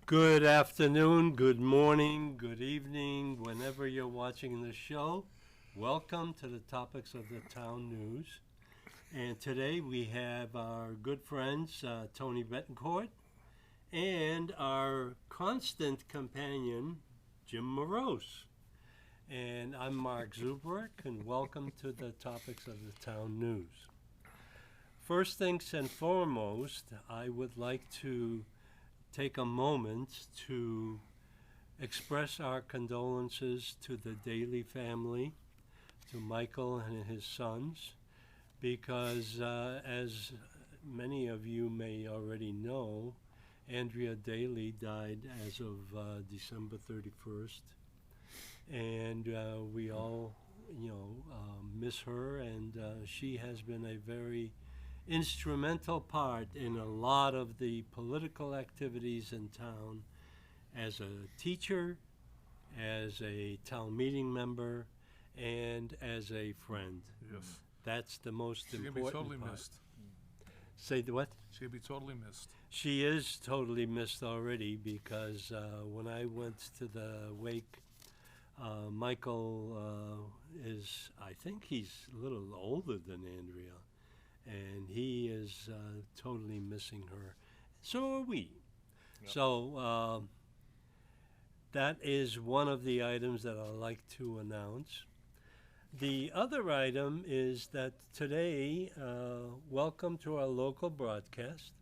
Good afternoon, good morning, good evening, whenever you're watching the show. Welcome to the topics of the town news. And today we have our good friends, Tony Betancourt, and our constant companion, Jim Morose. And I'm Mark Zubrick, and welcome to the topics of the town news. First things and foremost, I would like to take a moment to express our condolences to the Daly family, to Michael and his sons, because as many of you may already know, Andrea Daly died as of December 31st, and we all, miss her, and she has been a very instrumental part in a lot of the political activities in town as a teacher, as a town meeting member, and as a friend. Yes. That's the most She's important going to be totally part. missed. Say the what? She's going to be totally missed. She is totally missed already because when I went to the wake, Michael is, I think he's a little older than Andrea, and he is totally missing her. So are we. Yep. So that is one of the items that I'd like to announce. The other item is that today, welcome to our local broadcast.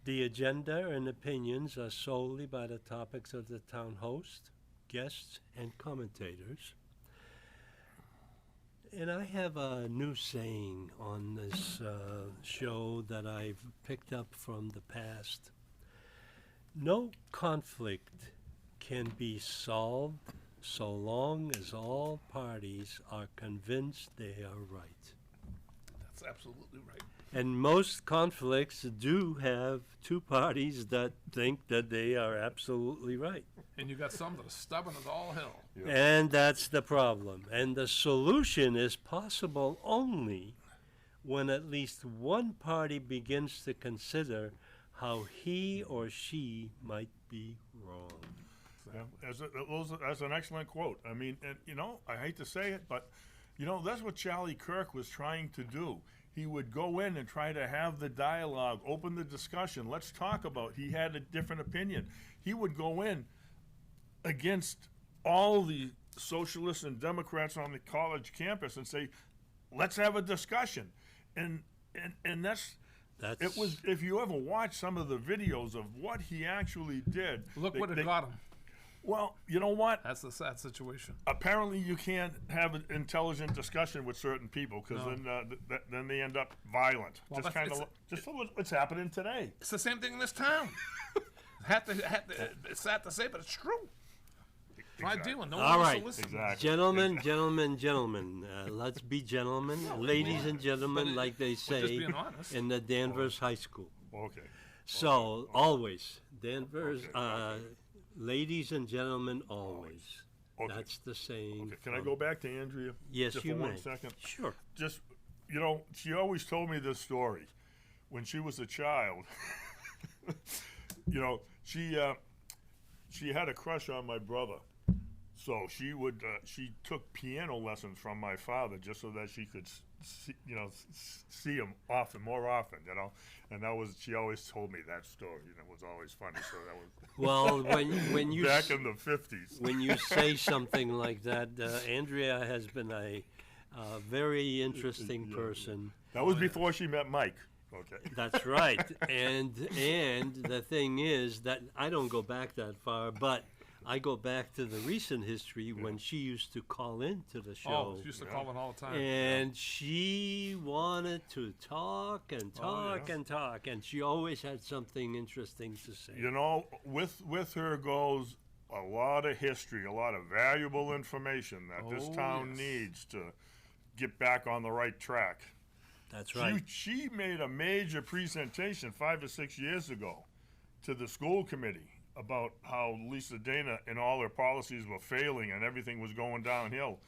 The agenda and opinions are solely by the topics of the town host, guests, and commentators. And I have a new saying on this show that I've picked up from the past. No conflict can be solved so long as all parties are convinced they are right. That's absolutely right. And most conflicts do have two parties that think that they are absolutely right. And you got some that are stubborn as all hell. Yeah. And that's the problem. And the solution is possible only when at least one party begins to consider how he or she might be wrong. Yeah, that's an excellent quote. I mean, and I hate to say it, but that's what Charlie Kirk was trying to do. He would go in and try to have the dialogue, open the discussion. Let's talk about. He had a different opinion. He would go in against all the socialists and Democrats on the college campus and say, "Let's have a discussion." And that's. It was. If you ever watch some of the videos of what he actually did, Look what it got him. Well, you know what? That's the sad situation. Apparently, you can't have an intelligent discussion with certain people because then they end up violent. Well, Just what's happening today. It's the same thing in this town. It's sad to say, but it's true. Try dealing. No All one right, wants to listen. Exactly. gentlemen. Let's be gentlemen, ladies and gentlemen, like they just say being honest. in the Danvers High School. Okay. So always, Danvers, ladies and gentlemen, always. Okay. That's the saying. Okay. Can I go back to Andrea? Yes, just you for may. 1 second? Sure. Just, she always told me this story. When she was a child, she had a crush on my brother. So she took piano lessons from my father just so that she could see him more often, and she always told me that story, and it was always funny. So that was Well, when you back in the 50s. when you say something like that, Andrea has been a very interesting person. That was before she met Mike. Okay. That's right. And the thing is that I don't go back that far, but I go back to the recent history when she used to call into the show. Oh, she used to call it all the time. And she wanted to talk and talk yeah. and talk, and she always had something interesting to say. With her goes a lot of history, a lot of valuable information that this town needs to get back on the right track. That's right. She made a major presentation 5 or 6 years ago to the school committee about how Lisa Dana and all her policies were failing and everything was going downhill,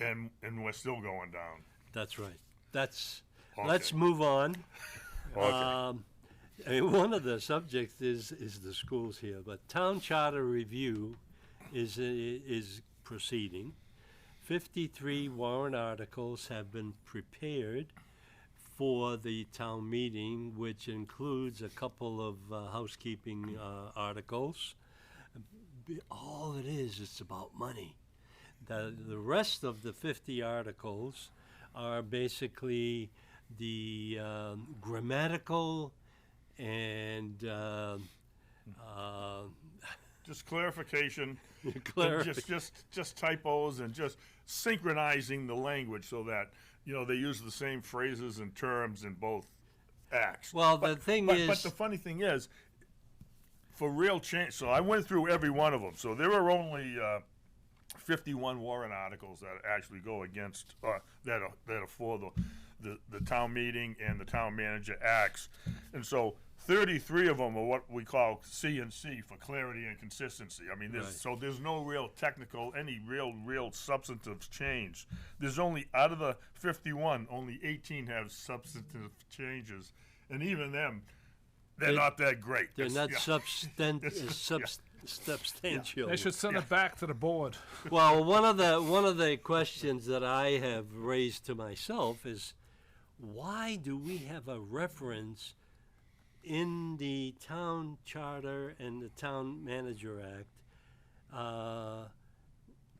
and we're still going down. That's right. Let's Okay. move on. Okay. I mean, one of the subjects is the schools here, but town charter review is proceeding. 53 warrant articles have been prepared for the town meeting, which includes a couple of housekeeping articles. All it is, it's about money. The rest of the 50 articles are basically the grammatical and Just clarification, and clarification. just typos and just synchronizing the language so that, they use the same phrases and terms in both acts. Well, the thing But is, the funny thing is, for real change, so I went through every one of them. So there are only 51 warrant articles that actually go against, that are for the town meeting and the town manager acts. And so 33 of them are what we call C and C for clarity and consistency. I mean, there's no real technical, any real substantive change. There's only, out of the 51, only 18 have substantive changes. And even them, they're not that great. they're not Yeah. substantial. They should send it back to the board. Well, one of the questions that I have raised to myself is, why do we have a reference in the town charter and the town manager act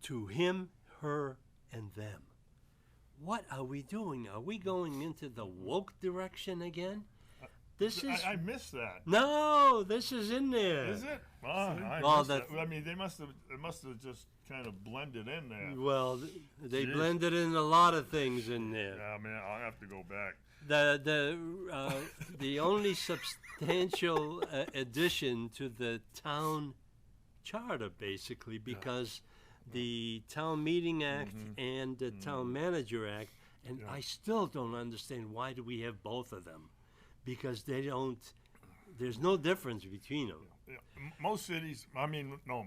to him, her, and them? What are we doing? Are we going into the woke direction again? This is I missed that. no. This is in there. Is it? I Well, missed that. that- I mean, it must have just kind of blended in there. Well, they Jeez. blended in a lot of things in there. Yeah, man, I'll have to go back. The only substantial addition to the town charter, basically, because the town meeting act and the town manager act, and I still don't understand why do we have both of them, because they don't. There's no difference between them. Yeah, most cities,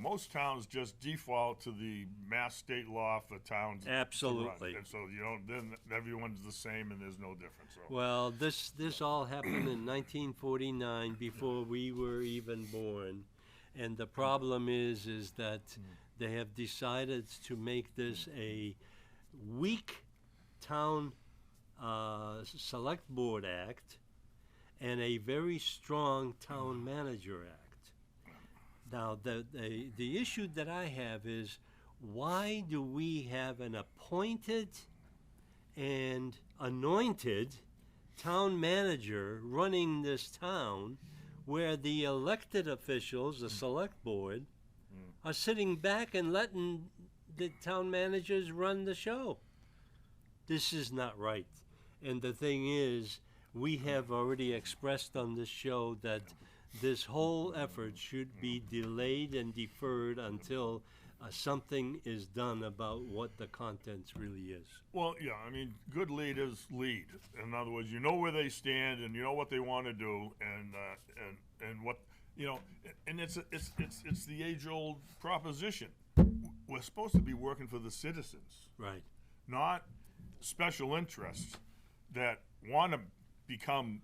most towns just default to the mass state law for towns. to run. Absolutely. And so, then everyone's the same and there's no difference. So. Well, this all happened in 1949, before we were even born, and the problem is that they have decided to make this a weak town select board act and a very strong town manager act. Now, the issue that I have is, why do we have an appointed and anointed town manager running this town, where the elected officials, the select board, are sitting back and letting the town managers run the show? This is not right. And the thing is, we have already expressed on this show that this whole effort should be delayed and deferred until something is done about what the contents really is. Well, yeah, good leaders lead. In other words, you know where they stand and you know what they want to do, and what and it's the age-old proposition. We're supposed to be working for the citizens, Right. not special interests that want to become,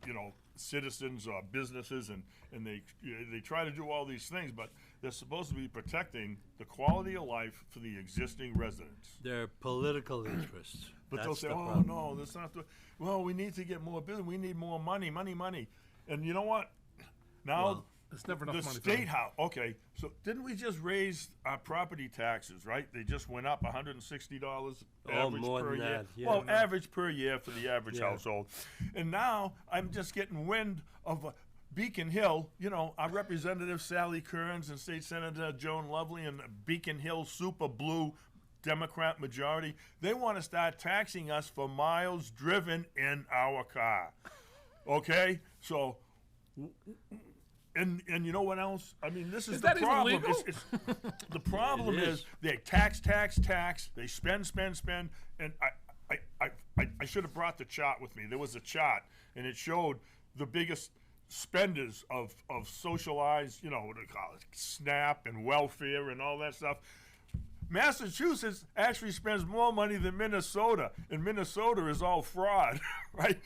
citizens or businesses, and they try to do all these things, but they're supposed to be protecting the quality of life for the existing residents. Their political interests. But That's they'll say, the "Oh problem. no, that's not the." Well, we need to get more business. We need more money, money. And you know what? Now Well, There's never enough the money. state house. Okay, so didn't we just raise our property taxes? Right? They just went up $160 Oh, average more per than year. that, yeah. Well, average per year for the average Yeah. household. And now I'm just getting wind of Beacon Hill. Our Representative Sally Kearns and State Senator Joan Lovely and Beacon Hill super blue Democrat majority. They want to start taxing us for miles driven in our car. Okay, so. And you know what else? This is the that even problem. legal? The problem It is. is they tax. They spend, and I should have brought the chart with me. There was a chart, and it showed the biggest spenders of socialized, what do they call it, SNAP and welfare and all that stuff. Massachusetts actually spends more money than Minnesota, and Minnesota is all fraud, right?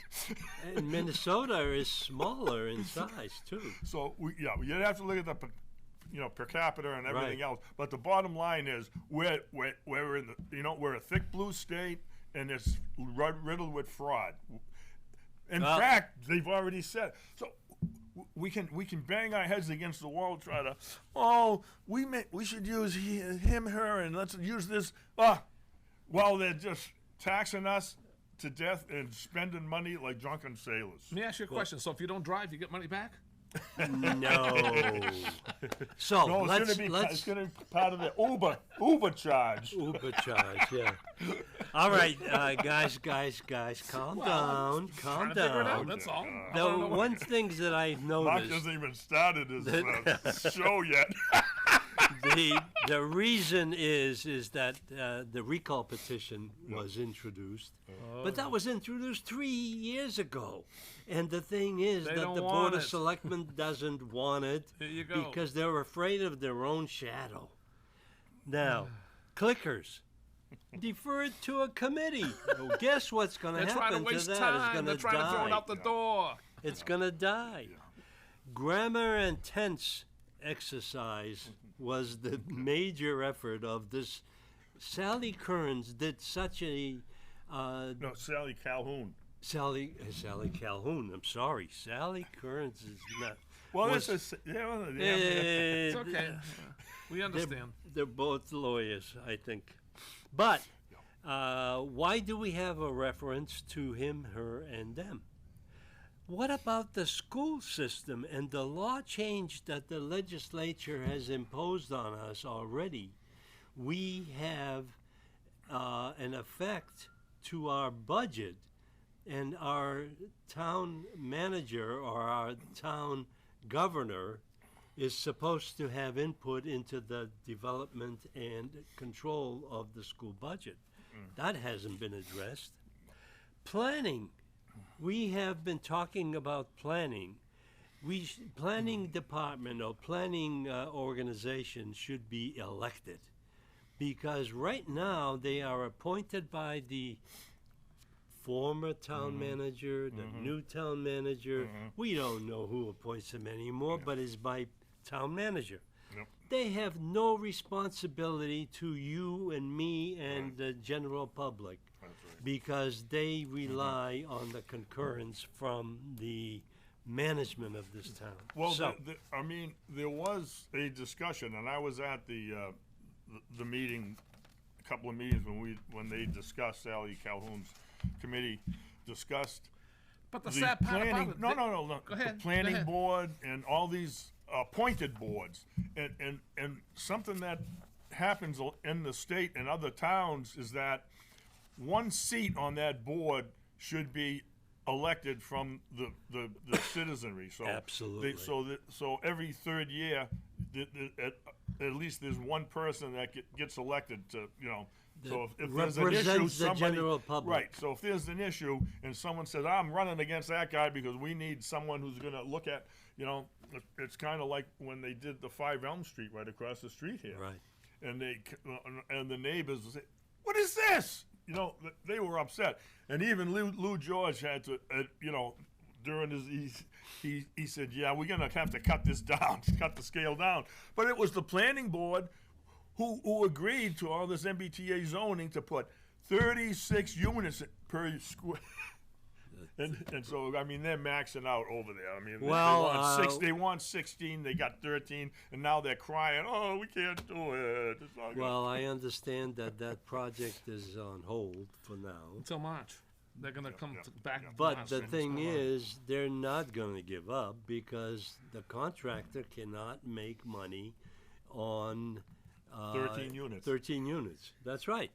And Minnesota is smaller in size too. So you'd have to look at the per capita and everything Right. else. But the bottom line is we're in the we're a thick blue state, and it's riddled with fraud. In fact, they've already said so. We can bang our heads against the wall, try to we should use him, her, and let's use this. While they're just taxing us to death and spending money like drunken sailors. Let me ask you a question. So if you don't drive, you get money back? No. So No, let's it's gonna be part of the Uber charge. Uber charge, yeah. All right, guys, calm down. Trying to figure it out, that's all. I The wanna know one things that I've Mark noticed, hasn't even started his show yet. the reason is that the recall petition was introduced, but that was introduced 3 years ago. And the thing is They that don't the want Board of it. Selectmen doesn't want it There you go. because they're afraid of their own shadow. Now, clickers, defer it to a committee. Well, guess what's going to They're happen trying to waste that? It's time. going They're to trying to throw it die. out the door. It's going to die. Grammar and tense exercise was the major effort of this. Sally Kearns did such a No, Sally Calhoun. Sally Calhoun. I'm sorry, Sally Kearns is not. Well, was- it's Eh, It's okay. We understand. They're both lawyers, I think. But why do we have a reference to him, her, and them? What about the school system and the law change that the legislature has imposed on us already? We have an effect to our budget, and our town manager or our town governor is supposed to have input into the development and control of the school budget. That hasn't been addressed. Planning. We have been talking about planning. Planning department or planning organization should be elected, because right now they are appointed by the former town manager, the new town manager. We don't know who appoints them anymore, but it's by town manager. Yep. They have no responsibility to you and me and the general public, That's right. because they rely on the concurrence from the management of this town. Well, so, I mean, there was a discussion, and I was at the meeting, a couple of meetings when they discussed Sally Calhoun's committee discussed But the the sad part planning. about it. No. Go ahead. The planning go ahead. board and all these appointed boards, and something that happens in the state and other towns is that one seat on that board should be elected from the citizenry. So Absolutely. So every third year, at least there's one person that gets elected to So if there's an issue, represents the somebody general public. right. So if there's an issue and someone says, "I'm running against that guy because we need someone who's going to look at," it's kind of like when they did the 5 Elm Street right across the street here, right. and the neighbors would say, "What is this?" They were upset, and even Lou George had to, during his he said, "Yeah, we're going to have to cut this down, cut the scale down." But it was the planning board who agreed to all this MBTA zoning to put 36 units per square. And so, I mean, they're maxing out over there. I mean, they want 16, they got 13, and now they're crying, "Oh, we can't do it." It's not Well, I understand that project is on hold for now. Until March. They're going to come back. to But March the and thing still on. is, they're not going to give up, because the contractor cannot make money on 13 units. 13 units. That's right.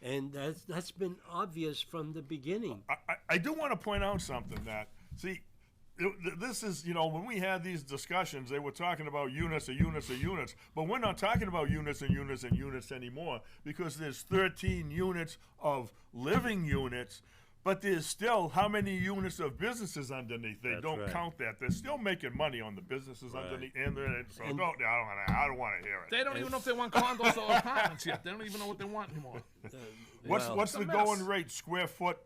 And that's been obvious from the beginning. I do want to point out something that, see, this is, when we had these discussions, they were talking about units, but we're not talking about units anymore, because there's 13 units of living units, but there's still how many units of businesses underneath? They That's don't right. count that. They're still making money on the businesses Right. underneath, and so And- I don't want to hear it. They don't even know if they want condos or apartments yet. They don't even know what they want anymore. Well, What's the It's a going mess. rate square foot?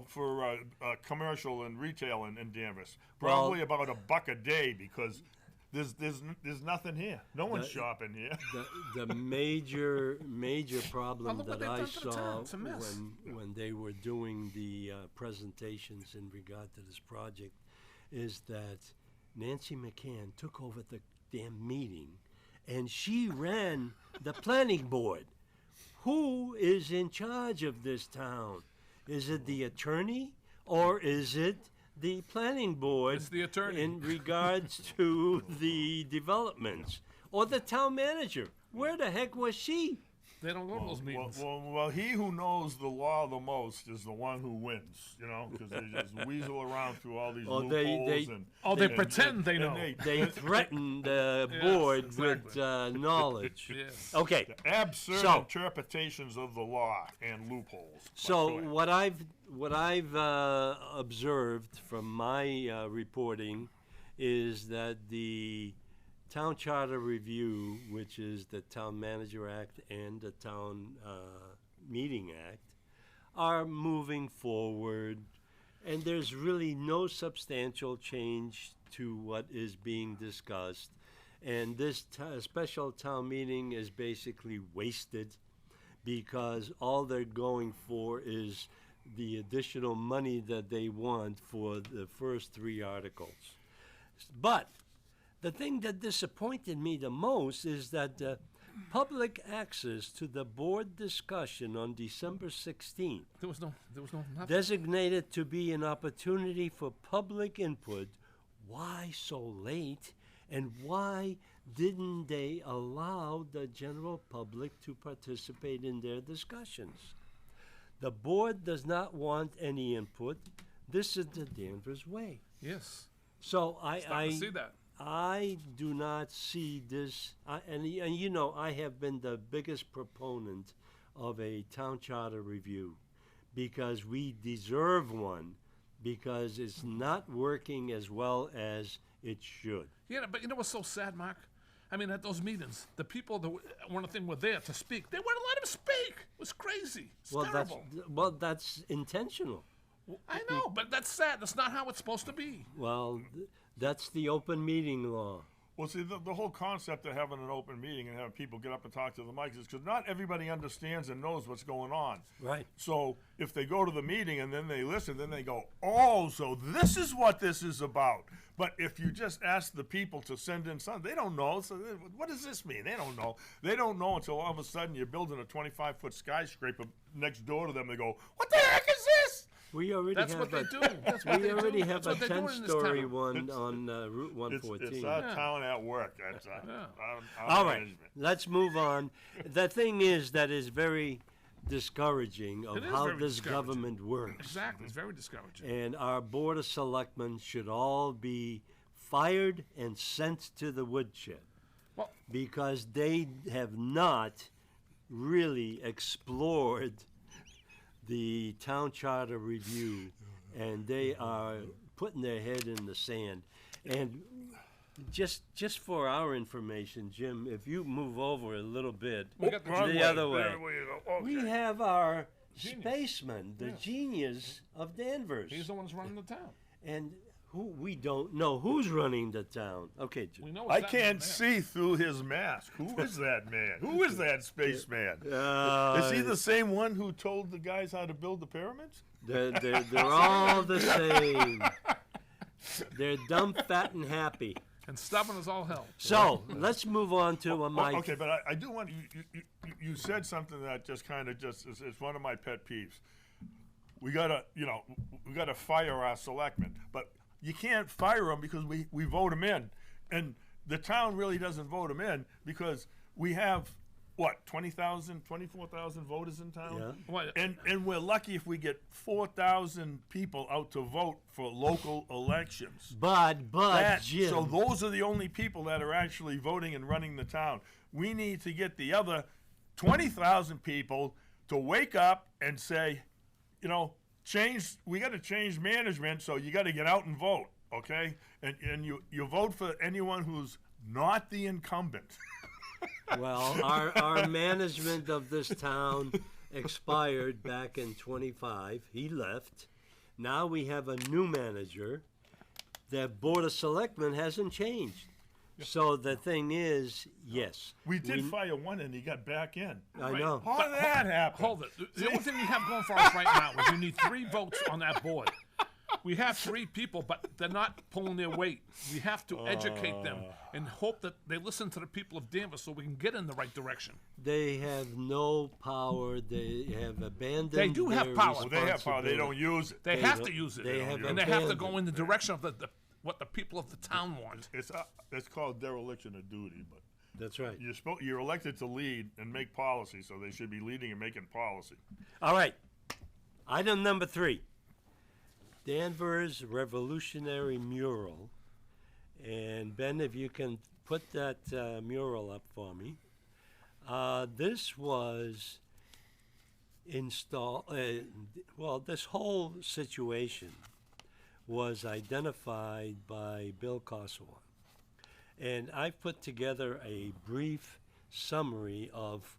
For commercial and retail in Danvers, Well- probably about $1 a day because there's nothing here. No one's The- shopping here. the major Oh, problem look what that they've I done to the saw town. It's a mess. when they were doing the presentations in regard to this project is that Nancy McCann took over the damn meeting and she ran the planning board. Who is in charge of this town? Is it the attorney or is it the planning board? It's the attorney. In regards to the developments or the town manager. Where the heck was she? They don't go to those meetings. Well, he who knows the law the most is the one who wins, because they just weasel around through all these Oh, loopholes. They pretend they know. They threatened the Yes, board exactly. with knowledge. Yes. Okay, Absurd So- interpretations of the law and loopholes. But so go ahead. what I've observed from my reporting is that the Town Charter Review, which is the Town Manager Act and the Town Meeting Act, are moving forward, and there's really no substantial change to what is being discussed. And this special town meeting is basically wasted because all they're going for is the additional money that they want for the first 3 articles. But the thing that disappointed me the most is that the public access to the board discussion on December 16th, There was no nothing. designated to be an opportunity for public input. Why so late? And why didn't they allow the general public to participate in their discussions? The board does not want any input. This is the Danvers way. Yes. So Starting to see that. I do not see this, and I have been the biggest proponent of a town charter review because we deserve one because it's not working as well as it should. Yeah, but you know what's so sad, Mark? I mean, at those meetings, the people that one of the thing were there to speak, they wouldn't let him speak. It was crazy. It's terrible. That's intentional. I know, but that's sad. That's not how it's supposed to be. Well, that's the open meeting law. Well, see, the whole concept of having an open meeting and having people get up and talk to the mics is because not everybody understands and knows what's going on. Right. So if they go to the meeting and then they listen, then they go, oh, so this is what this is about. But if you just ask the people to send in something, they don't know. So what does this mean? They don't know. They don't know until all of a sudden you're building a 25-foot skyscraper next door to them. They go, what the heck is this? We already That's have what they a, do. That's what we they already do. have That's a what they're doing in this 10-story town. one on Route It's 114. our Yeah. town at work. That's our All right, management. let's move on. The thing is that is very discouraging of It is how very this discouraging. government works. Exactly. It's very discouraging. And our Board of Selectmen should all be fired and sent to the woodshed Well, because they have not really explored the town charter review and they are putting their head in the sand. And just for our information, Jim, if you move over a little bit We got the Wrong the other There way, you go. Okay. we have our Genius. spaceman, the genius of Danvers. he's the one that's running the town. And who we don't know who's running the town. Okay, Jim. We know I what's can't happening see through his mask. Who is that man? Who is that spaceman? Uh, Is he the same one who told the guys how to build the pyramids? they're all the same. They're dumb, fat, and happy. there. And stubborn as all hell. So let's move on to my. Okay, but I do want you said something that just kind of it's one of my pet peeves. We gotta fire our selectmen, but you can't fire them because we vote them in, and the town really doesn't vote them in because we have what 20,000, 24,000 voters in town. Yeah. What- And we're lucky if we get 4,000 people out to vote for local elections. But Jim. So those are the only people that are actually voting and running the town. We need to get the other 20,000 people to wake up and say, We got to change management, so you got to get out and vote, okay? And you vote for anyone who's not the incumbent. Well, our management of this town expired back in 25. He left. Now we have a new manager. The Board of Selectmen hasn't changed. So the thing is, yes. We did fire one and he got back in. I know. How did that happen? Hold it. The only thing we have going for us right now is we need 3 votes on that board. We have 3 people, but they're not pulling their weight. We have to educate them and hope that they listen to the people of Danvers so we can get in the right direction. They have no power. They have abandoned. They do have their power. Well, they have power. They don't use it. They They have don't- to use it. they have and they have to abandoned. go in the direction of what the people of the town want. It's called dereliction of duty, but That's right. you're elected to lead and make policy, so they should be leading and making policy. All right. Item number 3. Danvers Revolutionary Mural. And Ben, if you can put that mural up for me. This was installed, this whole situation was identified by Bill Kosowan. And I've put together a brief summary of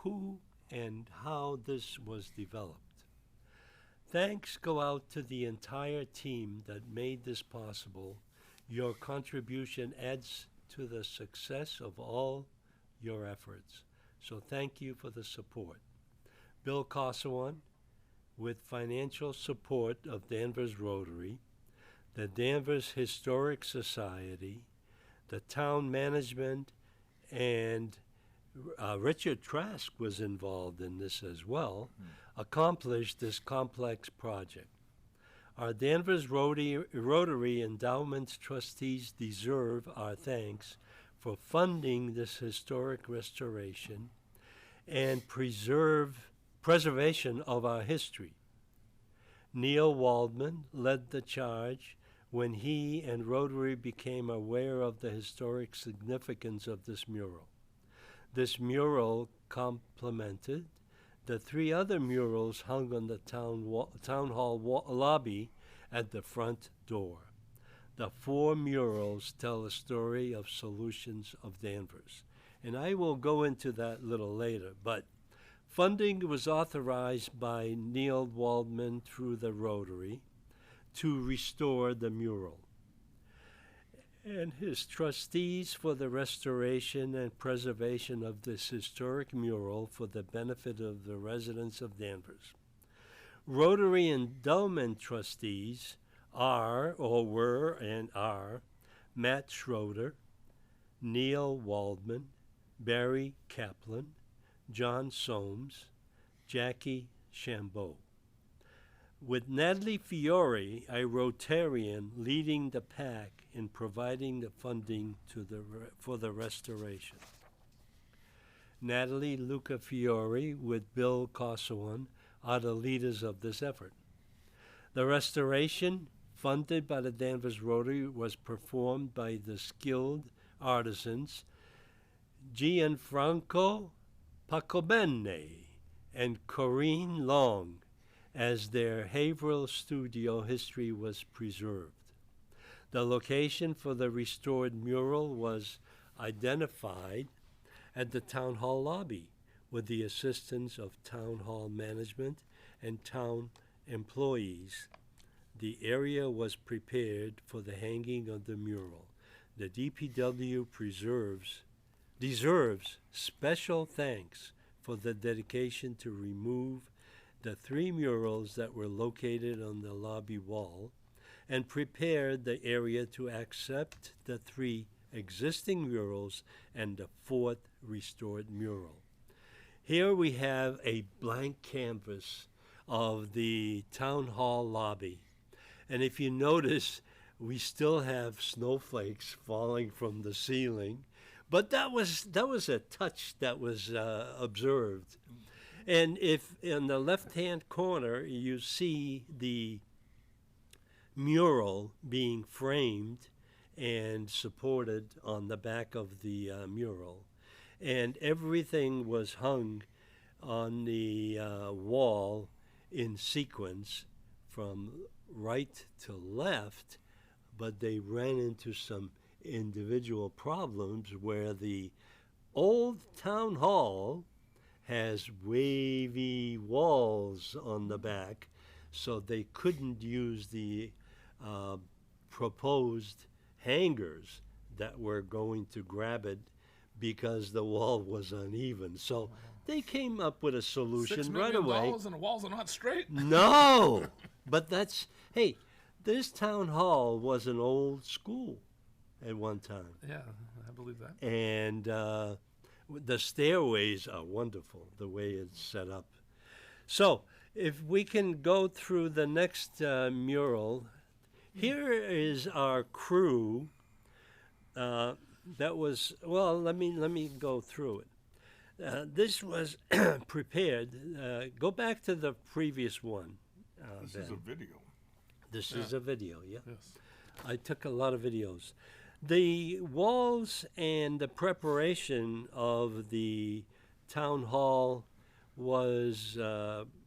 who and how this was developed. Thanks go out to the entire team that made this possible. Your contribution adds to the success of all your efforts. So thank you for the support. Bill Kosowan, with financial support of Danvers Rotary, the Danvers Historic Society, the town management, and Richard Trask was involved in this as well, accomplished this complex project. Our Danvers Rotary Endowment trustees deserve our thanks for funding this historic restoration and preservation of our history. Neil Waldman led the charge when he and Rotary became aware of the historic significance of this mural. This mural complemented the 3 other murals hung on the town hall lobby at the front door. The 4 murals tell a story of solutions of Danvers. And I will go into that a little later, but funding was authorized by Neil Waldman through the Rotary to restore the mural. And his trustees for the restoration and preservation of this historic mural for the benefit of the residents of Danvers. Rotary Endowment trustees were Matt Schroeder, Neil Waldman, Barry Kaplan, John Soames, Jackie Chambeau. With Natalie Fiore, a Rotarian, leading the pack in providing the funding for the restoration. Natalie, Luca Fiore, with Bill Kosowan, are the leaders of this effort. The restoration, funded by the Danvers Rotary, was performed by the skilled artisans Gianfranco Pacobene and Corinne Long, as their Haverhill studio history was preserved. The location for the restored mural was identified at the town hall lobby with the assistance of town hall management and town employees. The area was prepared for the hanging of the mural. The DPW deserves special thanks for the dedication to remove the 3 murals that were located on the lobby wall and prepared the area to accept the 3 existing murals and the 4th restored mural. Here we have a blank canvas of the town hall lobby. And if you notice, we still have snowflakes falling from the ceiling, but that was a touch that was observed. And if in the left-hand corner you see the mural being framed and supported on the back of the mural, and everything was hung on the wall in sequence from right to left, but they ran into some individual problems where the old town hall has wavy walls on the back, so they couldn't use the proposed hangers that were going to grab it because the wall was uneven. So they came up with a solution $6 right million away. and the walls are not straight. No, but hey, this town hall was an old school at one time, Yeah, I believe that. and the stairways are wonderful the way it's set up. So if we can go through the next mural, here is our crew. That was, well, let me go through it. This was prepared. Go back to the previous one. This is Ben. a video. This is a video, yeah. Yes. I took a lot of videos. The walls and the preparation of the town hall was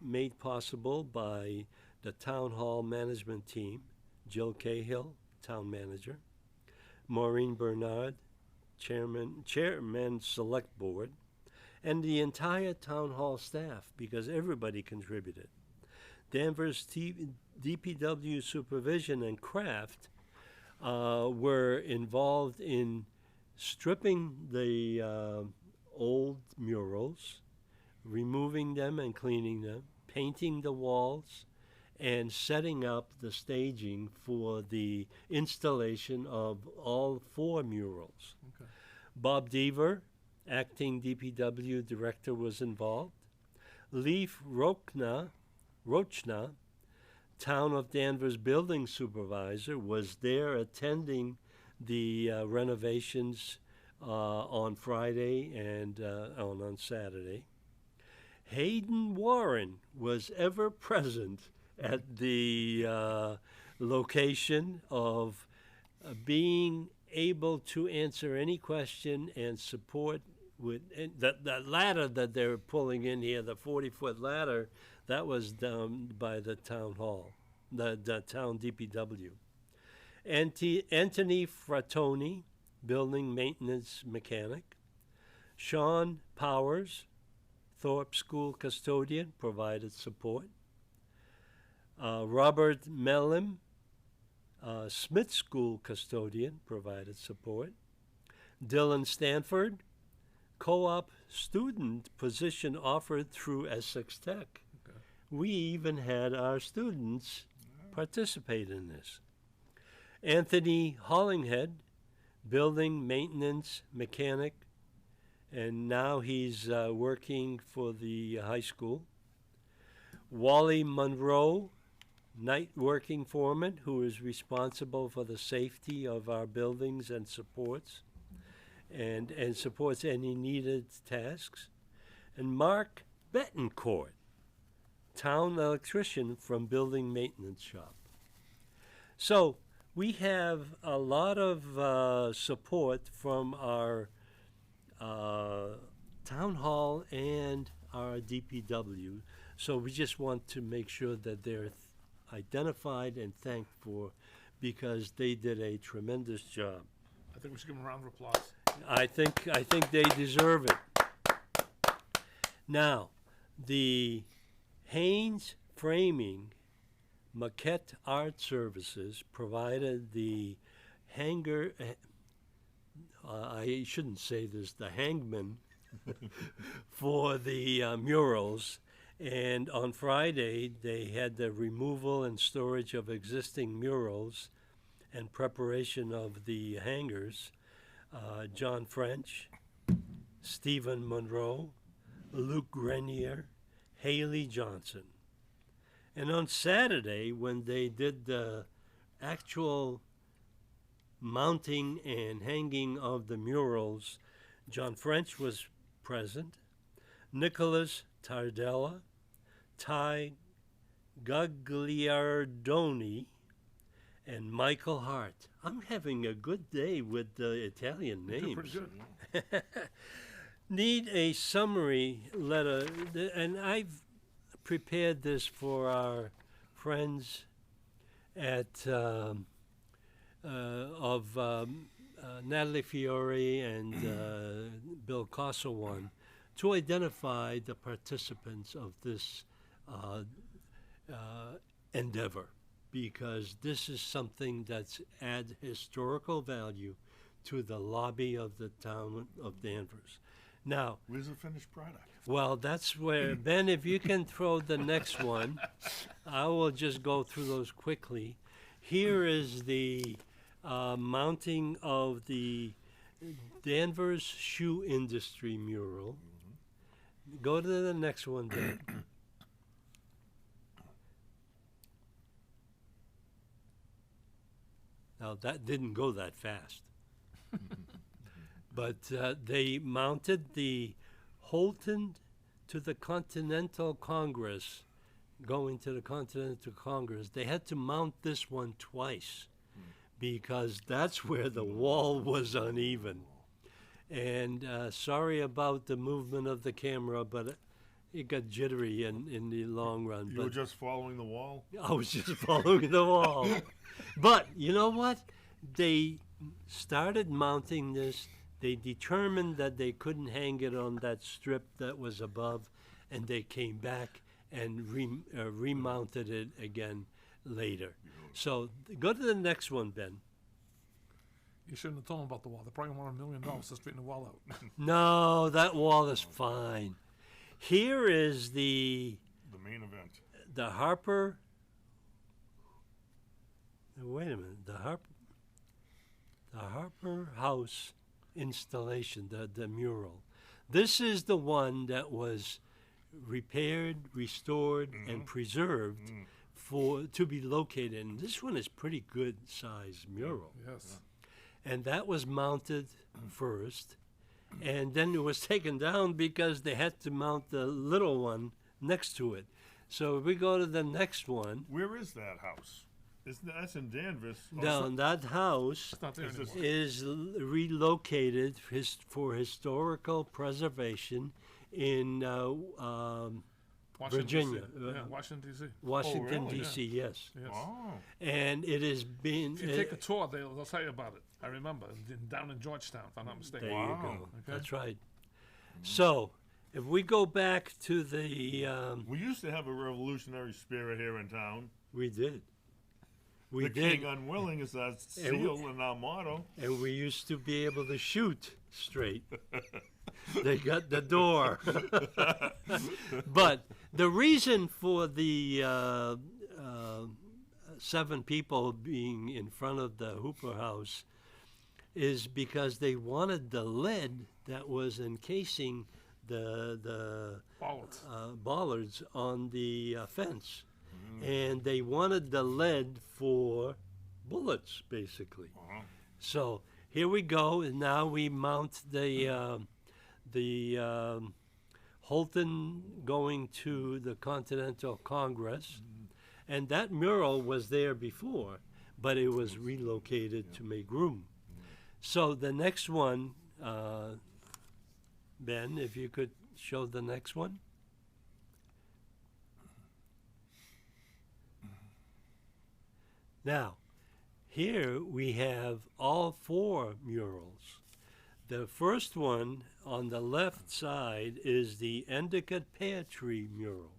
made possible by the town hall management team, Jill Cahill, town manager, Maureen Bernard, chairman select board, and the entire town hall staff, because everybody contributed. Danvers DPW supervision and craft were involved in stripping the old murals, removing them and cleaning them, painting the walls, and setting up the staging for the installation of all 4 murals. Okay. Bob Deaver, acting DPW director, was involved. Leif Rochna, Town of Danvers building supervisor, was there attending the renovations on Friday and on Saturday. Hayden Warren was ever present at the location of being able to answer any question and support with that ladder that they're pulling in here, the 40-foot ladder, that was done by the town hall, the town DPW. Anthony Frattoni, building maintenance mechanic. Sean Powers, Thorpe School custodian, provided support. Robert Mellim, Smith School custodian, provided support. Dylan Stanford, co-op student position offered through Essex Tech. Okay. We even had our students participate in this. Anthony Hollinghead, building maintenance mechanic, and now he's working for the high school. Wally Monroe, night working foreman, who is responsible for the safety of our buildings and supports any needed tasks. And Mark Betancourt, town electrician from building maintenance shop. So we have a lot of support from our town hall and our DPW. So we just want to make sure that they're identified and thanked for, because they did a tremendous job. I think we should give them a round of applause. I think they deserve it. Now, the Haynes Framing Maquette Art Services provided the hanger. I shouldn't say this. The hangman for the murals. And on Friday, they had the removal and storage of existing murals and preparation of the hangers. John French, Stephen Monroe, Luke Grenier, Haley Johnson. And on Saturday, when they did the actual mounting and hanging of the murals, John French was present, Nicholas Tardella, Ty Gagliardoni, and Michael Hart. I'm having a good day with the Italian You're names. pretty good. Need a summary letter, and I've prepared this for our friends at Natalie Fiore and Bill Kosselwan to identify the participants of this endeavor, because this is something that's add historical value to the lobby of the town of Danvers. Now, Where's the finished product? well, that's where, Ben, if you can throw the next one, I will just go through those quickly. Here is the mounting of the Danvers Shoe Industry mural. Go to the next one, Ben. Now, that didn't go that fast. But they mounted the Holton to the Continental Congress, going to the Continental Congress. They had to mount this one twice because that's where the wall was uneven. And sorry about the movement of the camera, but it got jittery in the long run. You but were just following the wall? I was just following the wall. But you know what? They started mounting this. They determined that they couldn't hang it on that strip that was above, and they came back and remounted it again later. So go to the next one, Ben. You shouldn't have told them about the wall. They probably want $1 million to straighten the wall out. No, that wall is fine. Here is The main event. the Harper. Wait a minute, the Harper House installation, the mural. This is the one that was repaired, restored, and preserved to be located. And this one is pretty good size mural. Yes. And that was mounted first, and then it was taken down because they had to mount the little one next to it. So if we go to the next one, Where is that house? That's in Danvers. down that house It's not there Is this- anymore. is relocated for historical preservation in Virginia, D.C. Yeah, Washington, D.C. Washington, really? D.C., yes. Yes. Oh. And it has been... If you take a tour, they'll tell you about it. I remember, down in Georgetown, if I'm not mistaken. there Wow. you go. Okay. That's right. So, if we go back to the... We used to have a revolutionary spirit here in town. we did. We The did. king unwilling is our we- seal and our motto. And we used to be able to shoot straight. They got the door. But the reason for the 7 people being in front of the Hooper House is because they wanted the lead that was encasing the Bollards. bollards on the fence. And they wanted the lead for bullets, basically. So here we go, and now we mount the Holton going to the Continental Congress, and that mural was there before, but it was relocated to make room. So the next one, Ben, if you could show the next one. Now, here we have all 4 murals. The first one on the left side is the Endicott Pear Tree mural.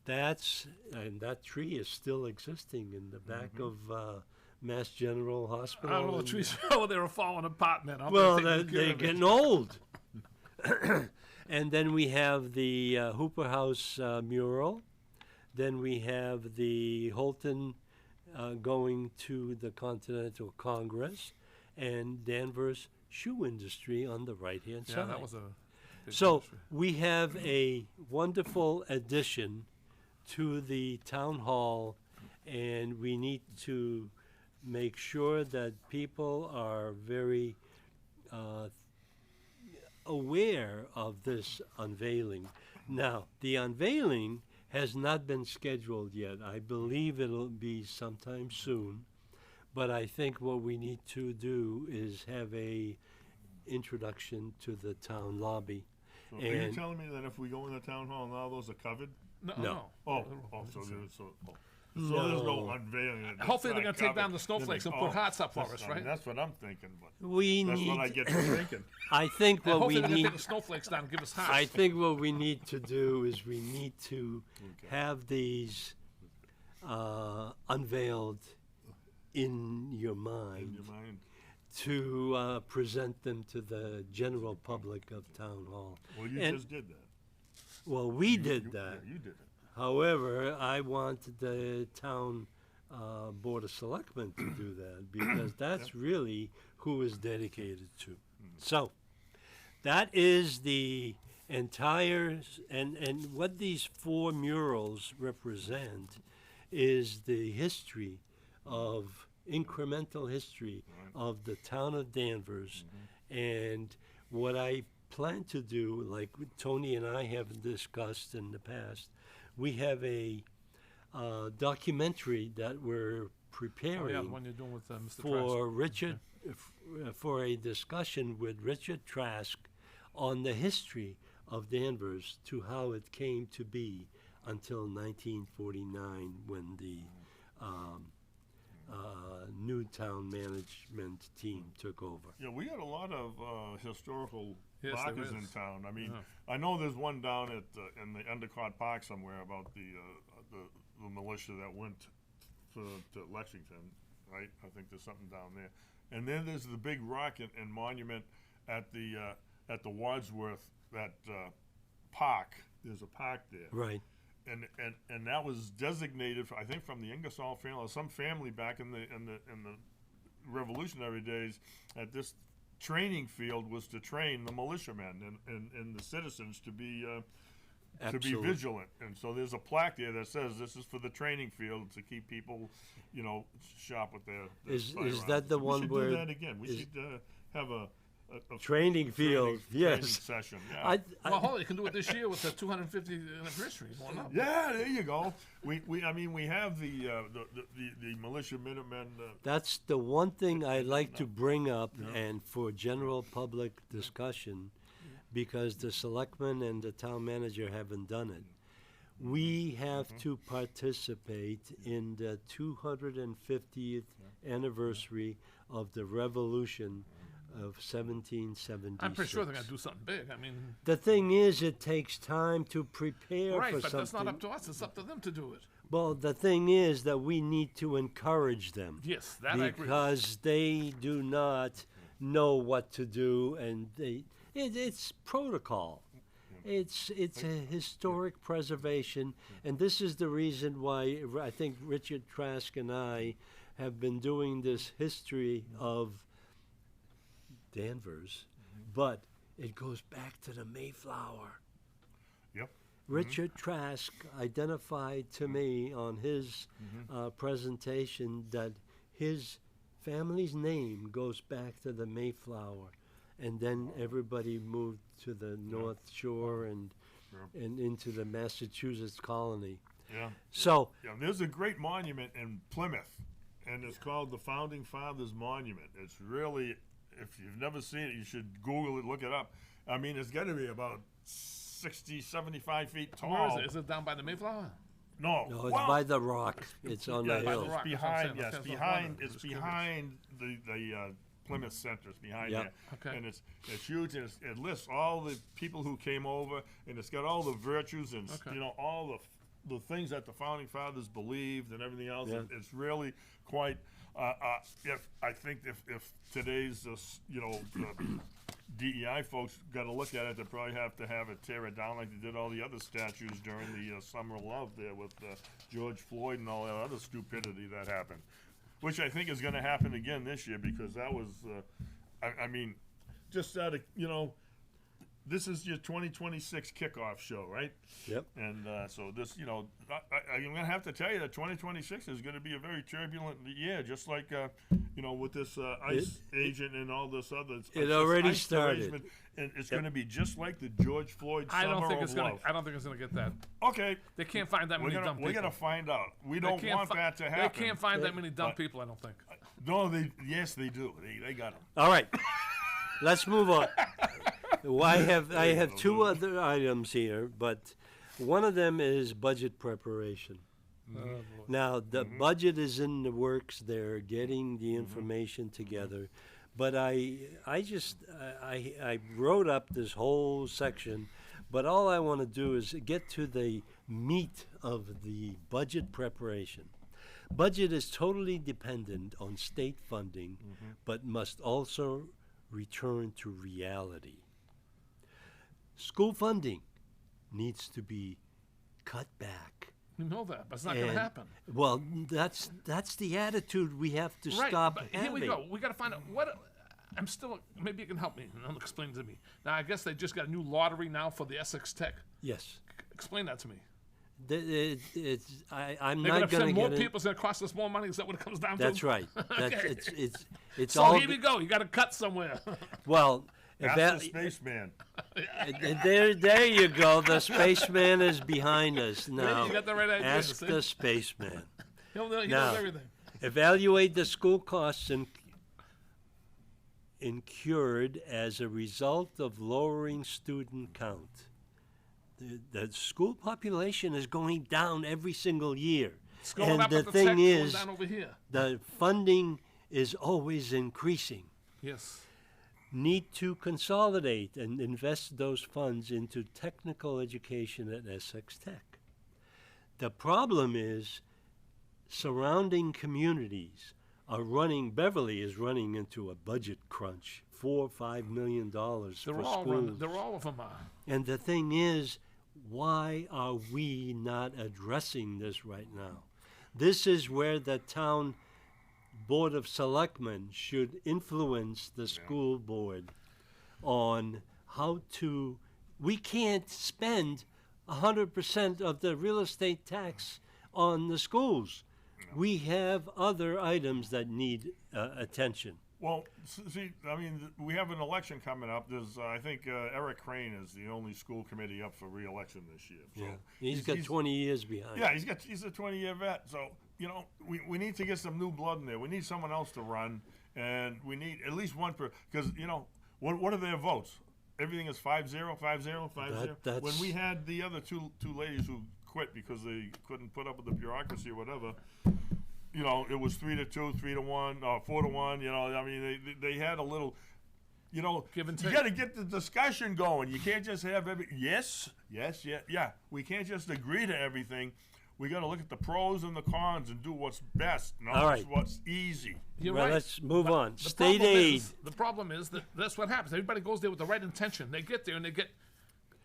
And that tree is still existing in the back of Mass General Hospital. I don't know, the and- trees they were falling apart, man. I'm well, gonna take good care they're of it. getting old. And then we have the Hooper House mural. Then we have the Holton going to the Continental Congress, and Danvers Shoe Industry on the right-hand Yeah, side. that was a big So industry. we have a wonderful addition to the town hall, and we need to make sure that people are very aware of this unveiling. Now, the unveiling has not been scheduled yet. I believe it'll be sometime soon, but I think what we need to do is have a introduction to the town lobby. So are you And telling me that if we go in the town hall now, those are covered? No. So there's no unveiling. it. Hopefully they're It's gonna not take down the covered. snowflakes Then and put hearts up for that's- us, I mean, right? that's what I'm thinking, but we that's what I need, get to thinking. I think And what we hopefully they're gonna need, take the snowflakes down and give us hearts. I think what we need to do is we need to have these unveiled in your In mind your mind. to present them to the general public of Town Hall. Well, you And- just did that. Well, we did that. Yeah, you did it. However, I want the town Board of Selectmen to do that because that's really who is dedicated to. So, that is the entire, and what these 4 murals represent is the history of, incremental history of the town of Danvers. And what I plan to do, like Tony and I have discussed in the past, we have a documentary that we're Oh, preparing yeah, the one you're doing with Mr. Trask. for Richard, for a discussion with Richard Trask on the history of Danvers to how it came to be until 1949 when the new town management team took over. Yeah, we got a lot of historical Yes, there markers in is. town. I mean, Yeah. I know there's one down at in the Endicott Park somewhere about the militia that went to Lexington, right? I think there's something down there. And then there's the big rock and monument at the Wadsworth, that park. There's a park there. Right. And that was designated, I think, from the Ingersoll family, or some family back in the Revolutionary days. At this training field was to train the militiamen and the citizens to be Absolutely. vigilant. And so there's a plaque there that says this is for the training field to keep people, sharp with their Is firearms. that the We one should where do that again. We is- should have a Training field, training yes. session. Yeah. Well, hold on, you can do it this year with the 250th anniversary going up. Yeah, there you go. We have the militia Minutemen. That's the one thing I like to bring up and for general public discussion, because the selectmen and the town manager haven't done it. We have to participate in the 250th anniversary of the Revolution of 1776. I'm pretty sure they're going to do something big. I mean, The thing is, it takes time to prepare right, for but something. that's not up to us. It's up to them to do it. Well, the thing is that we need to encourage them. Yes, that I agree. Because they do not know what to do, and it's protocol. It's a historic preservation, and this is the reason why I think Richard Trask and I have been doing this history of Danvers, but it goes back to the Mayflower. Yep. Richard Trask identified to me on his presentation that his family's name goes back to the Mayflower, and then everybody moved to the North Shore and into the Massachusetts colony. Yeah. So Yeah. There's a great monument in Plymouth, and it's called the Founding Fathers Monument. It's really, if you've never seen it, you should Google it, look it up. I mean, it's got to be about 60, 75 feet tall. Where is it? Is it down by the Mayflower? No, no, it's well, by the rock. It's on yeah, the by hill. the rock. It's That's what I'm behind. saying. Yes, Okay, so behind. it's It's curious. behind the Plymouth Center. It's behind Yep. there, Okay. and it's huge, and it lists all the people who came over, and it's got all the virtues and Okay. all the things that the founding fathers believed and everything else. Yeah. It's really quite. If I think if today's DEI folks got to look at it, they probably have to have it tear it down like they did all the other statues during the Summer of Love there with George Floyd and all that other stupidity that happened, which I think is going to happen again this year because that was, I mean, just out of this is your 2026 kickoff show, right? Yep. And so this, I'm going to have to tell you that 2026 is going to be a very turbulent year, just like, with this ICE agent and all this other. It already ICE started. arrangement, and it's going to be just like the George Floyd I Summer don't think of it's gonna. Love. I don't think it's gonna get that. Okay, They can't find that many dumb we're people. gonna find out. We They don't can't want fi- that to happen. They can't find that many dumb but- people. I don't think. No, yes, they do. They got them. All right, let's move on. Well, I have two other items here, but one of them is budget preparation. Now, the budget is in the works. They're getting the information together. But I wrote up this whole section, but all I want to do is get to the meat of the budget preparation. Budget is totally dependent on state funding, but must also return to reality. School funding needs to be cut back. You know that, but it's not going to And- happen. Well, that's the attitude we have to Right, stop but having. here we go. We got to find out what. I'm still. Maybe you can help me and explain to me. Now, I guess they just got a new lottery now for the Essex Tech. Yes. Explain that to me. I'm They're not going to going send to more get people. It's going to cost us more money. Is that what it comes down to? That's right. That's, Okay. it's So all. here we go. You got to cut somewhere. Well, That's that, the spaceman. there you go. The spaceman is behind us now. You got the right idea. Ask see? the spaceman. He Now, knows everything. Evaluate the school costs incurred as a result of lowering student count. The school population is going down every single year. It's going and up the at the thing tech, going is, down over here. the funding is always increasing. Yes. Need to consolidate and invest those funds into technical education at Essex Tech. The problem is surrounding communities are running, Beverly is running into a budget crunch, $4 or $5 million They're for all schools. running. They're all of them are. And the thing is, why are we not addressing this right now? This is where the town Board of Selectmen should influence the school board on how to. We can't spend 100% of the real estate tax on the schools. We have other items that need attention. Well, see, I mean, we have an election coming up. There's, I think, Eric Crane is the only school committee up for re-election this year. So He's got 20 years behind. Yeah, he's a 20-year vet. So we need to get some new blood in there. We need someone else to run, and we need at least one because what are their votes? Everything is 5-0, 5-0, 5-0. That's- When we had the other two ladies who quit because they couldn't put up with the bureaucracy or whatever. It was 3-2, 3-1, 4-1. I mean, they had a little. Give and You take. got to get the discussion going. You can't just have yeah. We can't just agree to everything. We got to look at the pros and the cons and do what's best, not All right. what's easy. You're Well, right. let's move But on. the State problem aid. the problem is that that's what happens. Everybody goes there with the right intention. They get there and they get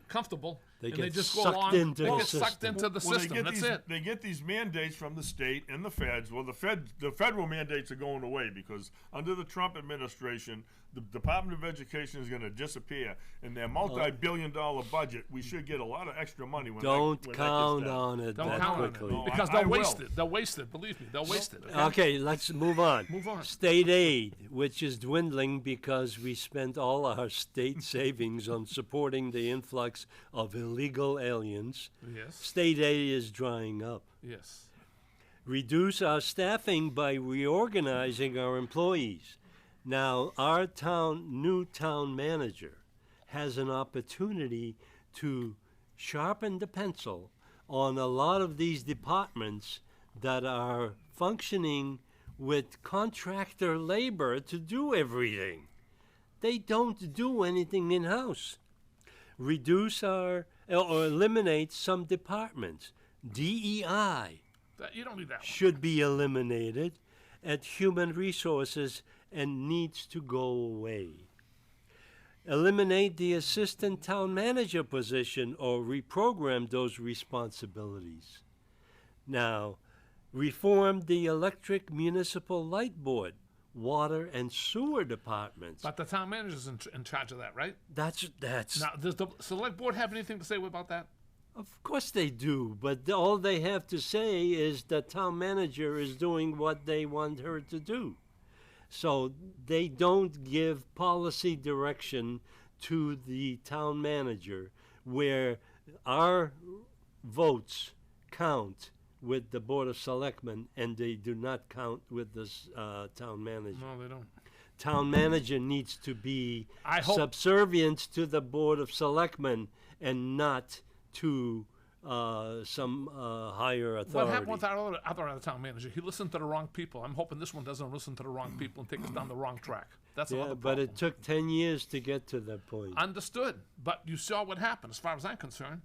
comfortable. They and get they just go sucked along. into they the get sucked system. into the Well, system. That's it. They get these mandates from the state and the feds. Well, the federal mandates are going away because under the Trump administration, the Department of Education is going to disappear. In their multi-billion-dollar budget, we should get a lot of extra money when Don't that, when count that gets done. on it Don't that count on quickly. it because I they'll waste will. it. They'll waste it. Believe me, they'll waste it. Okay, let's move on. Move on. State aid, which is dwindling because we spent all our state savings on supporting the influx of illegal aliens. Yes. State aid is drying up. Yes. Reduce our staffing by reorganizing our employees. Now, our new town manager has an opportunity to sharpen the pencil on a lot of these departments that are functioning with contractor labor to do everything. They don't do anything in-house. Reduce or eliminate some departments. DEI You don't need that one. should be eliminated at human resources and needs to go away. Eliminate the assistant town manager position or reprogram those responsibilities. Now, reform the electric municipal light board, water and sewer departments. But the town manager's in charge of that, right? That's Now, does the select board have anything to say about that? Of course they do, but all they have to say is the town manager is doing what they want her to do. So they don't give policy direction to the town manager where our votes count with the Board of Selectmen and they do not count with the town manager. No, they don't. town manager needs to be I hope- subservient to the Board of Selectmen and not to some higher What authority. happened with our other town manager? He listened to the wrong people. I'm hoping this one doesn't listen to the wrong people and take us down the wrong track. That's Yeah, another but problem. it took 10 years to get to that point. Understood. But you saw what happened, as far as I'm concerned.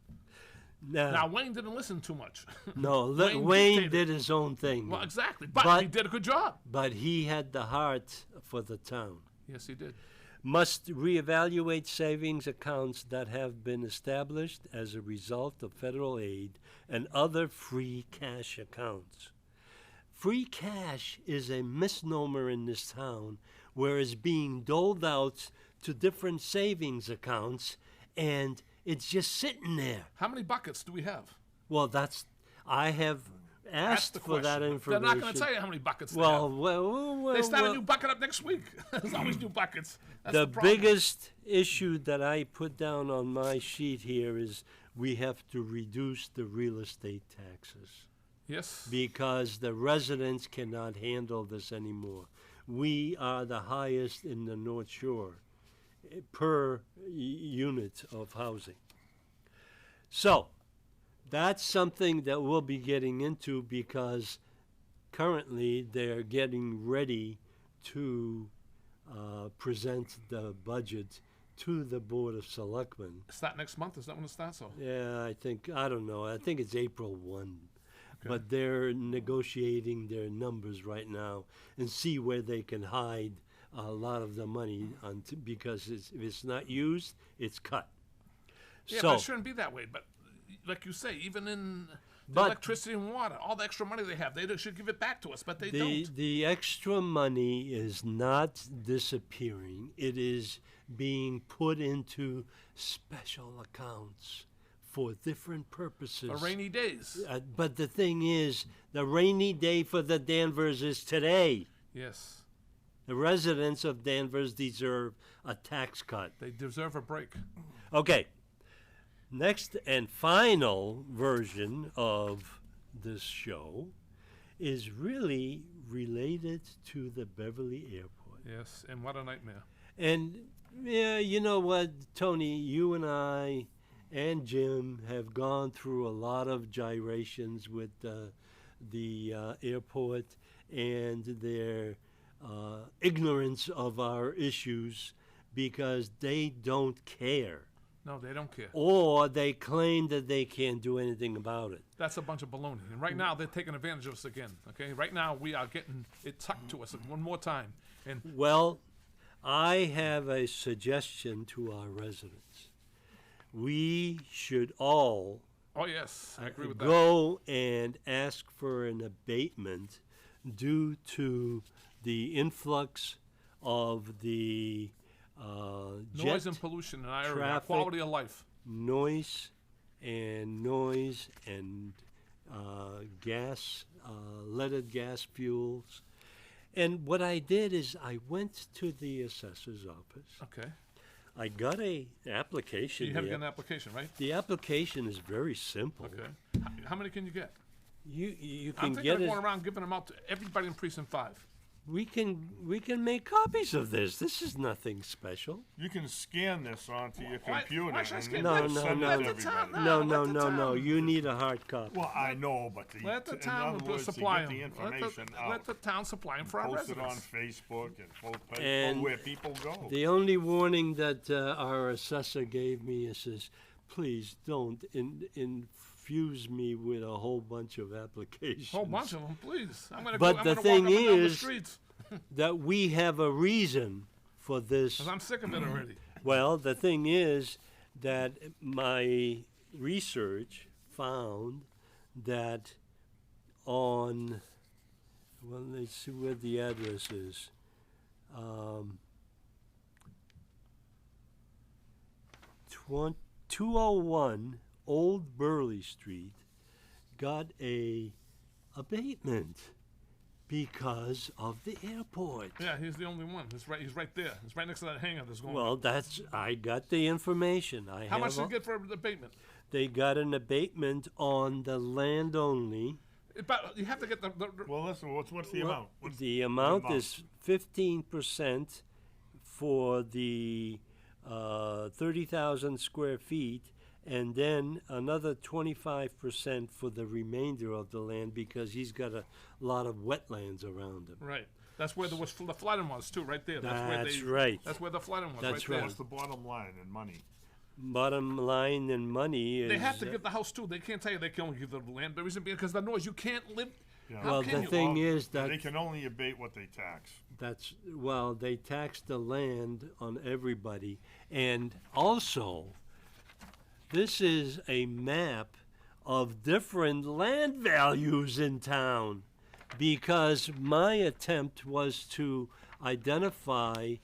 Now, Wayne didn't listen too much. no, Wayne Wayne dictated. did his own thing. Well, exactly. But But- he did a good job. But he had the heart for the town. Yes, he did. Must reevaluate savings accounts that have been established as a result of federal aid and other free cash accounts. Free cash is a misnomer in this town, where it's being doled out to different savings accounts, and it's just sitting there. How many buckets do we have? Well, I have That's asked the for that question. information. They're not going to tell you how many buckets they Well, have. well, They start well, a new bucket up next week. There's always new buckets. That's the the problem. biggest issue that I put down on my sheet here is we have to reduce the real estate taxes Yes. because the residents cannot handle this anymore. We are the highest in the North Shore per unit of housing. So that's something that we'll be getting into because currently they're getting ready to present the budget to the Board of Selectmen. Start next month? Is that when it starts? Or? Yeah, I don't know. I think it's April 1. But they're negotiating their numbers right now and see where they can hide a lot of the money because if it's not used, it's cut. Yeah, so, but it shouldn't be that way. But like you say, even in the But- electricity and water, all the extra money they have, they should give it back to us, but they don't. the extra money is not disappearing. It is being put into special accounts for different purposes. For rainy days. But the thing is, the rainy day for the Danvers is today. Yes. The residents of Danvers deserve a tax cut. They deserve a break. Okay. Next and final version of this show is really related to the Beverly Airport. Yes, and what a nightmare. And yeah, you know what, Tony, you and I and Jim have gone through a lot of gyrations with the airport and their ignorance of our issues because they don't care. No, they don't care. Or they claim that they can't do anything about it. That's a bunch of baloney. And right now, they're taking advantage of us again. Okay? Right now, we are getting it tucked to us one more time. And Well, I have a suggestion to our residents. We should all oh yes, I agree with that. go and ask for an abatement due to the influx of the Noise jet and pollution in our area, traffic, quality of life. noise and gas, leaded gas fuels. And what I did is I went to the assessor's office. Okay. I got a application. You have to here. get an application, right? The application is very simple. Okay. How many can you get? You I'm can thinking get of it. going around giving them out to everybody in precinct 5. We can make copies of this. This is nothing special. You can scan this onto your Why- computer. why should I and scan then No, send no, it no. to Let the town everybody. know. No, let the no, no. town- You need a hard copy. Well, I know, but Let the in town other words, supply to get the them. information Let out, the town supply them for our post it on residents. Facebook and And where people go. The only warning that our assessor gave me is, please don't infuse me with a whole bunch of applications. Whole bunch of them, please. I'm gonna But go, I'm the gonna thing walk up and down the is- streets. That we have a reason for this. 'Cause I'm sick of it already. Well, the thing is that my research found that on, well, let's see where the address is. 201 Old Burley Street got a abatement because of the airport. Yeah, he's the only one. He's right there. He's right next to that hangar that's going. Well, I got the information. How much did you get for the abatement? They got an abatement on the land only But you have to get the Well, listen, what's the amount? What's The amount is 15% for the 30,000 square feet, and then another 25% for the remainder of the land because he's got a lot of wetlands around him. right. That's where the flooding was too, right there. That's right. That's where the flooding was. That's right. right. What's the bottom line in money? Bottom line in money is They have to give the house too. They can't tell you they can only give the land. The reason being because the noise. You can't live. Yeah. How well, can the you? thing is that They can only abate what they tax. they tax the land on everybody, and also this is a map of different land values in town, because my attempt was to identify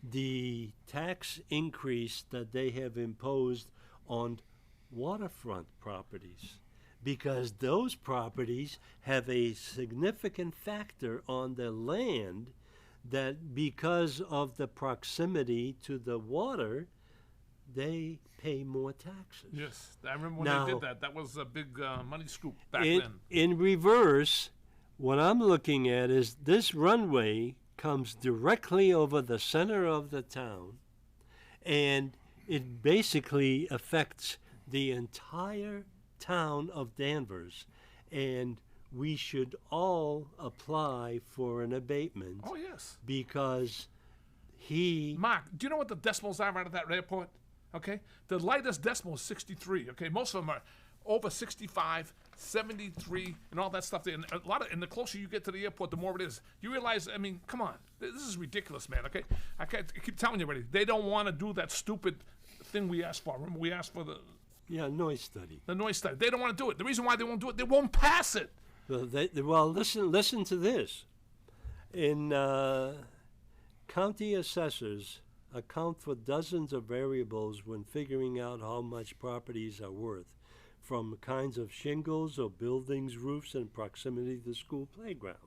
the tax increase that they have imposed on waterfront properties, because those properties have a significant factor on the land that, because of the proximity to the water, they pay more taxes. Yes, I remember when Now- they did that. That was a big money scoop back In, then. in reverse, what I'm looking at is this runway comes directly over the center of the town, and it basically affects the entire town of Danvers, and we should all apply for an abatement Oh yes, because Mark. Do you know what the decimals are out of that airport? Okay, the lightest decimal is 63. Okay, most of them are over 65, 73, and all that stuff. There. And a lot of, and the closer you get to the airport, the more it is. You realize? I mean, come on, this is ridiculous, man. Okay, I keep telling you already. They don't want to do that stupid thing we asked for. Remember, we asked for the noise study. noise study. They don't want to do it. The reason why they won't do it, they won't pass it. Well, listen to this. In county assessors account for dozens of variables when figuring out how much properties are worth, from kinds of shingles or buildings, roofs, and proximity to the school playground.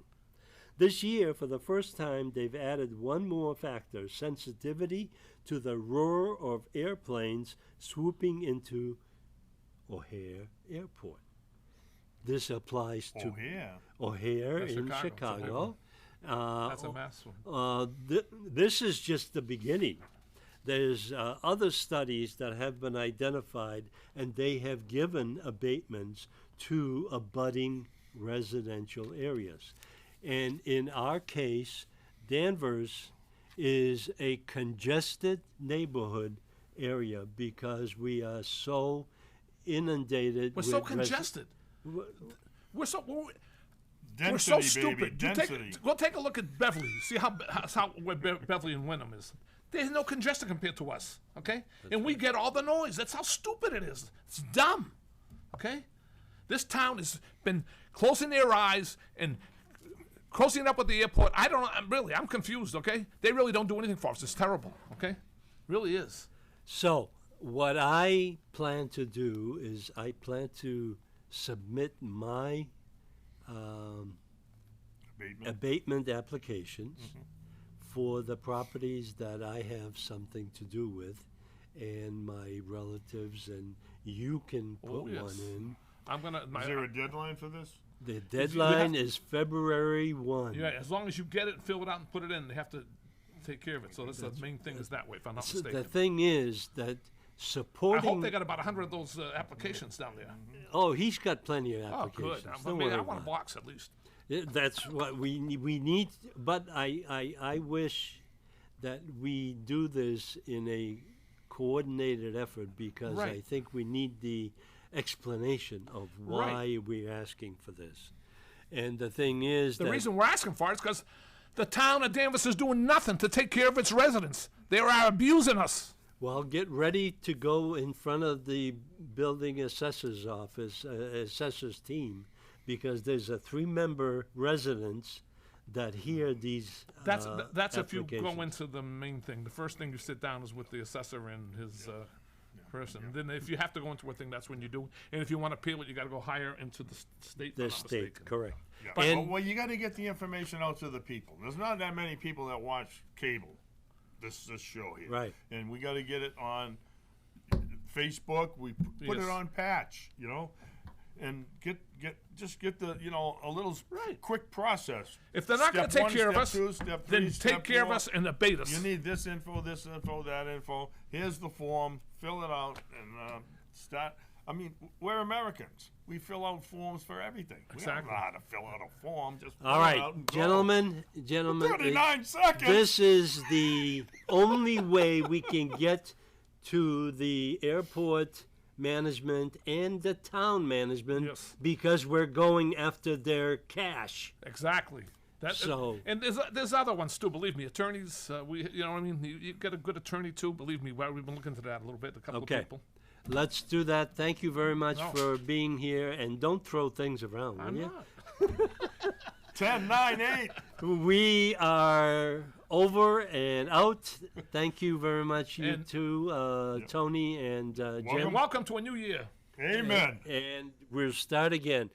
This year, for the first time, they've added one more factor: sensitivity to the roar of airplanes swooping into O'Hare Airport. This applies to O'Hare That's in Chicago. Chicago. That's a mass one. This is just the beginning. There's other studies that have been identified, and they have given abatements to abutting residential areas. And in our case, Danvers is a congested neighborhood area because we are so inundated We're with so congested. We're so Density, we're so baby, stupid. density. Go take a look at Beverly. See how where Beverly and Wyndham is. There's no congestion compared to us. Okay, and we get all the noise. That's how stupid it is. It's dumb. Okay, this town has been closing their eyes and closing it up with the airport. I'm confused. Okay, they really don't do anything for us. It's terrible. Okay, really is. So what I plan to do is I plan to submit my abatement applications for the properties that I have something to do with, and my relatives, and you can put yes. one in. I'm gonna. Is there a deadline for this? The deadline is February 1. Yeah, as long as you get it, fill it out, and put it in, they have to take care of it. So that's the main thing is that way, if I'm not So mistaken. the thing is that I supporting. hope they got about 100 of those applications down there. Oh, he's got plenty of Oh, applications. good. Don't I worry want a about it. box at least. That's what we need, but I wish that we do this in a coordinated effort, because I Right. think we need the explanation of why we're asking for this. And the thing is The that reason we're asking for it is because the town of Danvers is doing nothing to take care of its residents. They are abusing us. well, get ready to go in front of the building assessor's office, assessor's team, because there's a 3-member residence that hear these That's if you go applications. into the main thing. The first thing you sit down is with the assessor and his person. Then if you have to go into a thing, that's when you do. And if you want to appeal it, you got to go higher into the state. if I'm The not state, mistaken. correct. Yeah. And- Well, you got to get the information out to the people. There's not that many people that watch cable. This show here, Right. And we got to get it on Facebook. We put Yes. it on Patch. You know, and get the a little Right. quick process. If they're not going Step to take one, care of step us, two, step then three, take step care of four. us and abate us. You need this info, that info. Here's the form. Fill it out and start. I mean, we're Americans. We fill out forms for everything. We don't Exactly. know how to fill out a form. Just fill All it right, out and go. gentlemen, 39 seconds. this is the only way we can get to the airport management and the town management Yes. because we're going after their cash. Exactly. So- and there's other ones too. Believe me, attorneys. You get a good attorney too. Believe me, we've been looking into that a little bit. A couple Okay. of people. Let's do that. Thank you very much No. for being here, and don't throw things around, will I'm you? not. 10, 9, 8. We are over and out. Thank you very much, you And- two, Tony and Jim. And welcome to a new year. Amen. And we'll start again.